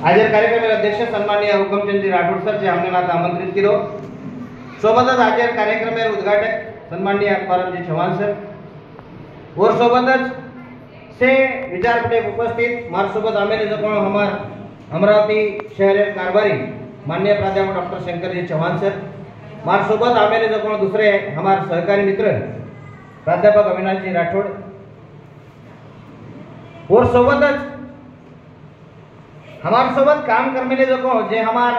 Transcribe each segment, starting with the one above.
हाजर कार्यक्रमाचे अध्यक्ष सन्माननीय हुकमचंदजी राठोड सर जे हमने नाता आमंत्रित किलो। सोबतच हाजर कार्यक्रमाचे उद्घाटक सन्माननीय परमजी चव्हाण सर और सोबतच से विचारपीठे उपस्थित मार सोबत आमेले जो कोण हमार अमरावती शहर कारभारी माननीय प्राध्यापक डॉक्टर शंकरजी चव्हाण सर, मार सोबत आमेले जो कोण दूसरे हमार सहकारी मित्र प्राध्यापक अविनाशजी राठोड और सोबतच हमार सोबत काम करने जो कोण जे हमार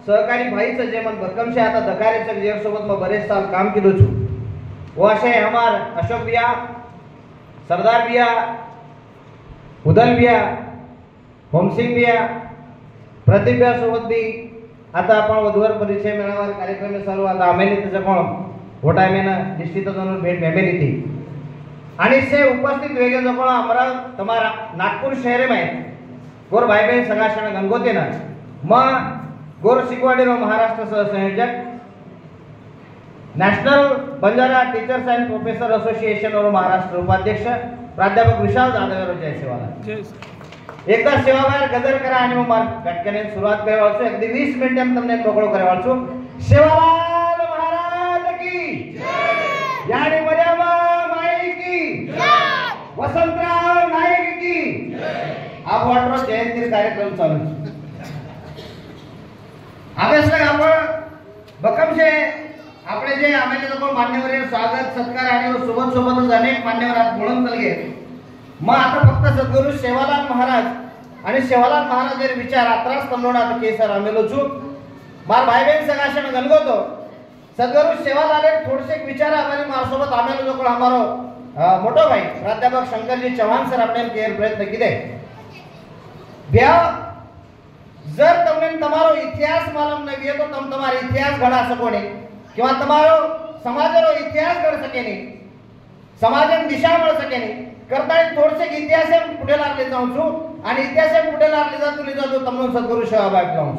सहकारी भाई से जे मन भक्कम से आता दकारे से जे सोबत में बरेच साल काम किलो छु वो असे हमार अशोक बिया, सरदार बिया, उदल बिया, होमसिंग बिया, प्रदीप बिया सोबत भी आता आपण वधूवर परिचय मेळावा कार्यक्रम चालू आता आम्ही त्याचं कोण वो टाइमेना निश्चितच भेट मेमेली थी आणि से उपस्थित वेगे जो कोण अमराव तुम्हारा नागपूर शहर में गोर भाई बहन संघाषण गंगोते ना म गोर शिकवाडीरो महाराष्ट्र सहसंयोजक national Banjara teachers end professor association और महाराष्ट्र उपाध्यक्ष प्राध्यापक विशाल जाधव जय सेवाला एकदा सेवाबाहेर गजर करा आणि मग कटकने सुरुवात करायचो अगदी 20 मिनिटांत तुमने मोकळो करायचो। सेवालाल महाराज की जय, यानी मर्यादा माई की जय, वसंतराव नाईक की जय। आप वाटरो जयंती कार्यक्रम चालू अभ्यासक आपण भक्कमशे आपले जे आम्हाला जो मान्यवर स्वागत सत्कार आणि सोबत सोबतच अनेक मान्यवर आज बोलून चालले मग आता फक्त सद्गुरु सेवालाल महाराज आणि सेवालाल महाराज विचार आत्रास तमलोडा केसर आमेलो छु मार भाई बहन संघाषण गणगोतो सद्गुरु सेवालाल थोडेसे विचार आम्हाला मारसोबत आमेलो जो कोण हमारो मोठो भाई प्राध्यापक शंकरजी चव्हाण सर आपने केर प्रयत्न किदे ब्या जर તમને તમારો ઇતિહાસ માલુમ ન હોય તો તમે તમારો ઇતિહાસ ઘડા શકો નહીં किंवा તમારો સમાજનો ઇતિહાસ ઘડ શકે નહીં સમાજને દિશા મળ શકે નહીં करता थोडसे इतिहास पुढे लागले जाऊ छु आणि इतिहास पुढे लागले जातो તમને सद्गुरु सेवाबाग जाऊ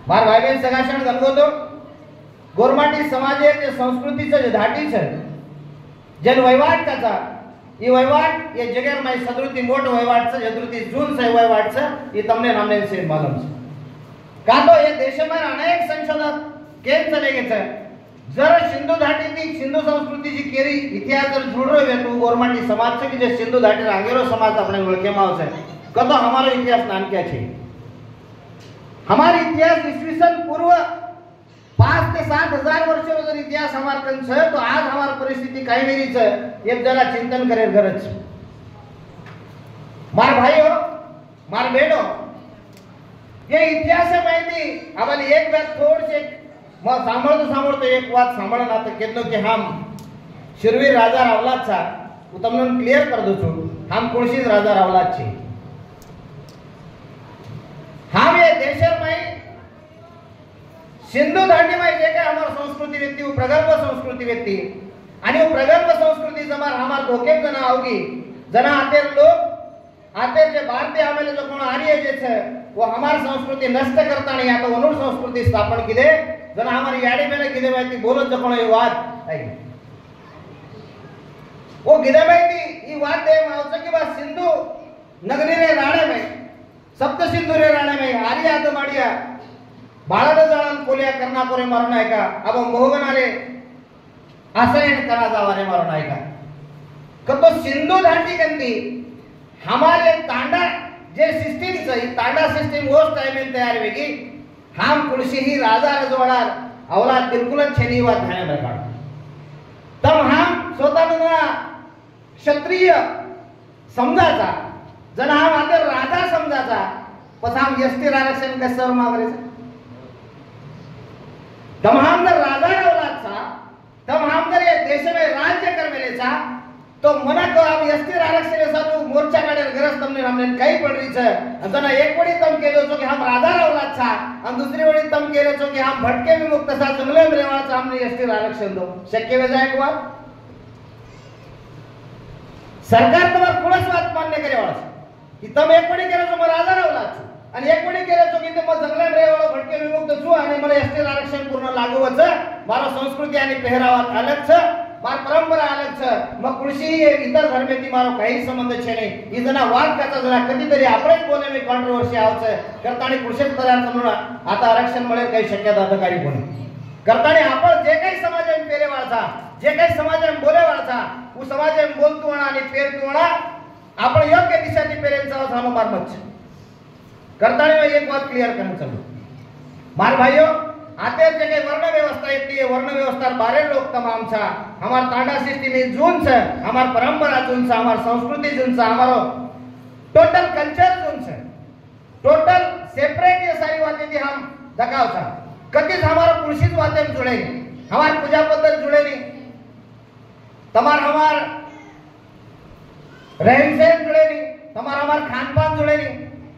मार भाई बहन संघाषण गणगोतो गोरमाटी समाजे जे संस्कृतीचं जे धाटी છે जन वहिवाट त्याचा ये वहिवाट ये जगह में सदृति मोट वहिवाट से जदृति जून से वहिवाट से ये तमने नामने से मालूम है का तो ये देश में अनेक संशोधन केम चले गए थे जर सिंधु घाटी की सिंधु संस्कृति जी केरी इतिहास जर जुड़ रहे तो गोरमाटी समाज से कि जे सिंधु घाटी रांगेरो समाज अपने ओळखे माव से कतो हमारो इतिहास नाम क्या छे हमारे इतिहास ईस्वीसन पूर्व 5 से 7 हजार वर्षों जर इतिहास हमार कन है तो आज हमार परिस्थिति काही वेरी है एक जरा चिंतन करे गरज मार भाइयों मार बहनों ये इतिहास माहिती आम्हाला एक बात थोडसे मग सांभाळतो एक बात सांभाळना तर केतनो की हम शिरवीर राजा रावलाद चा તમને क्लियर कर दो छु हम कोणशीज राजा रावलाद छे हम ये देशर में सिंधु घाटी में जे काय हमार संस्कृती व्यक्ती प्रगल्भ संस्कृती व्यक्ती आणि प्रगल्भ संस्कृती जमार हमार धोके जना होगी जना आते लोग आते जे भारतीय आमेले जो कोण आर्य जे छे वो हमार संस्कृती नष्ट करता नहीं आता अनुर संस्कृती स्थापन किदे जना हमारी याडी मेले किदे माहिती बोलत जो कोण ये वाद आई वो किदे माहिती ई वाद दे मावच की बा सिंधु नगरी रे राणे में सप्त सिंधु रे राणे में आर्य आद माडिया बाळाने जाळन कोलिया करना कोरे मारून आहे का अब मोहगनारे आसयन करा जावारे मारून आहे का कतो सिंधु घाटी गंदी हमारे तांडा जे सिस्टम से तांडा सिस्टम उस टाइम में तैयार होगी हम कुलसी ही राजा रजवाड़ा औलाद बिल्कुल छेनी बात ध्यान रखा तब हम स्वतंत्र क्षत्रिय समजाचा जन हम आते राजा समजाचा पस हम एसटी आरक्षण कसर मागरे तब हम जर राजा औलाद था तब हम जर ये देश में राज्य कर मेलेचा तो मना को अब एसटी आरक्षण सा तो मोर्चा काढे गरज तमने हमने काही पड रही है अतना एक वडी तम केलो छो कि हम राजा औलाद था और दूसरी वडी तम केलो छो कि हम भटके विमुक्त सा जंगले में रेवाचा हमने एसटी आरक्षण दो शक्य वे जाय को सरकार तुम्हार कोणच बात मान्य करे वाला की तम एक वडी केलो छो राजा औलाद छो आणि एक वडी केलो छो की ते जंगले में रेवाळो भटके विमुक्त छु आणि मला एसटी आरक्षण पूर्ण लागू होच मारो संस्कृती आणि पेहरावा अलग छ मार परंपरा अलग छ मग कृषि इतर धर्मेती मारो काही संबंध छे नहीं ई जना वाद करता जना कधीतरी આપણે બોલે મે કોન્ટ્રોવર્સી આવશે કરતાणी कृषी तऱ्यांचं आता आरक्षण मिळेल काही शक्यता अधिकारी कोणी करताणी आपण जे काही समाजात पेरे वाळचा जे काही समाजात बोले वाळचा उ समाजात बोलतो आणि पेरतो आपण योग्य दिशेने पेरेंचा झालो मारमच करताणी में एक बात क्लियर करना चालू मार भाइयों आते जे के वर्ण व्यवस्था इतनी है वर्ण व्यवस्था बारे लोग तमाम छा हमार तांडा सिस्टम में जून से हमार परंपरा जून से हमार संस्कृति जून से हमारो टोटल कल्चर जून से टोटल सेपरेट ये सारी बातें थी हम दकाव छा कतिज हमारो कृषि बातें जुड़े नहीं हमार पूजा पद्धति जुड़े नहीं तमार हमार रहन सहन जुड़े नहीं तमार हमार खान पान जुड़े नहीं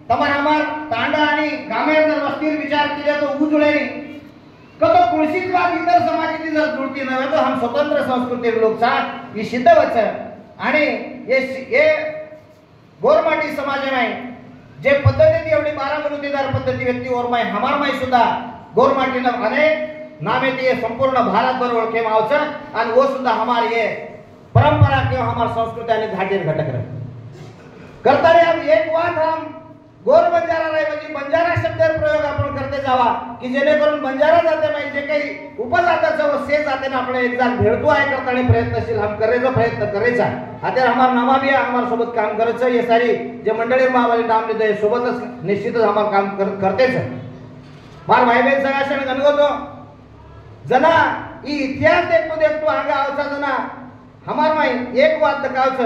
तमार हमार तांडा आणि गामे अंदर वस्तीर विचार केले तो उ जुड़े नहीं कतो कृषित बात इतर समाजाची जर जुळती नव्हे तर हम स्वतंत्र संस्कृती लोक सा ही सिद्ध वच आणि ये गोरमाटी समाज में जे पद्धती एवढी 12 मनुतेदार पद्धती व्यक्ती और मैं हमार में सुद्धा गोरमाटी न अनेक नामे ते संपूर्ण भारत भर ओळखे मावच आणि वो सुद्धा हमार ये परंपरा किंवा हमार संस्कृती आणि घाटीर घटक रहे करता रे अब एक बात हम गोर बंजारा राय म्हणजे बंजारा शब्दावर प्रयोग आपण करते जावा की जेणेकरून बंजारा जाते नाही जे काही उपजाताचं व से जाते ना आपण एक जाग भेटतो आहे करताना प्रयत्नशील हम करायचा प्रयत्न करायचा आता हमार नामा भी हमार सोबत काम करायचं ये सारी जे मंडळी मावाली नाम देते सोबतच निश्चितच हमार काम करतेच मार भाई बहन सगळ्या गणगतो जना ई इतिहास देखतो आगे आवचा जना हमार माई एक बात दकावच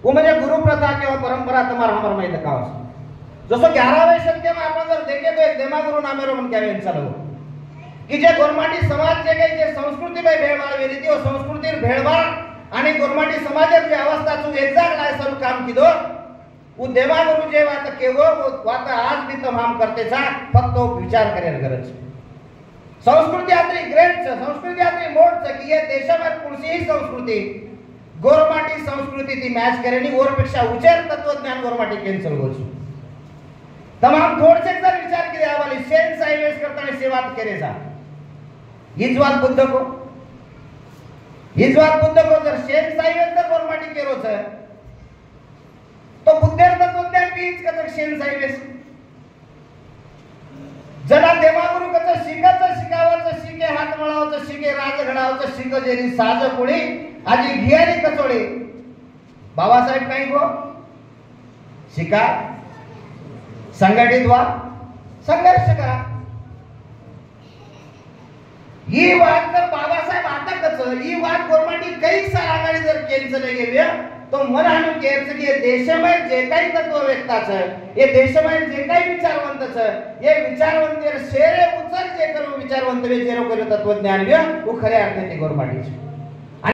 वो म्हणजे गुरु प्रथा किंवा परंपरा तुम्हार हमार माई दकावच जसं 11व्या शतके में आपण जर देखे तो एक देमागुरु नामेरो मन क्या इंसान हो कि जे गोरमाटी समाज जे काही जे संस्कृती में भेळभाळ वेली ती संस्कृती भेळभाळ आणि गोरमाटी समाजाची अवस्था तू एक्झॅक्ट लाय सर काम किदो उ देमागुरु जे वात केगो वात आज भी तमाम करते सा फक्त विचार करेल गरज संस्कृती आतरी ग्रेट संस्कृती आतरी मोड की ये देशावर कुणसीही संस्कृती गोरमाटी संस्कृती ती मॅच करेनी और पेक्षा उच्चर तत्वज्ञान गोरमाटी कॅन्सल होईल तमाम थोड़से जर विचार केले आवाली सेन साइवेस करताना सेवात करे जा हीच बात बुद्ध को जर सेन साइवेस जर गोरमाटी केरो छ तो बुद्धेर तत्वज्ञान बीच का जर सेन साइवेस जना देवागुरु कच शिकाचं शिकावाचं शिके हात मळावाचं शिके राज घडावाचं शिक जेरी साज कोळी आजी घियारी कचोळी बाबासाहेब काही गो शिका संघटित व्हा संघर्ष करा ही बात जर बाबासाहेब आता कच ही बात गोरमाटी काही साल आघाडी जर केंद्र नाही गेली तो मन आणून केंद्र की देशमय जे काही तत्व व्यक्ताच हे देशमय जे काही विचारवंतच हे विचारवंतेर शेरे उचल जे करू विचारवंत वे जे करू तत्वज्ञान व खऱ्या अर्थाने गोरमाटीचे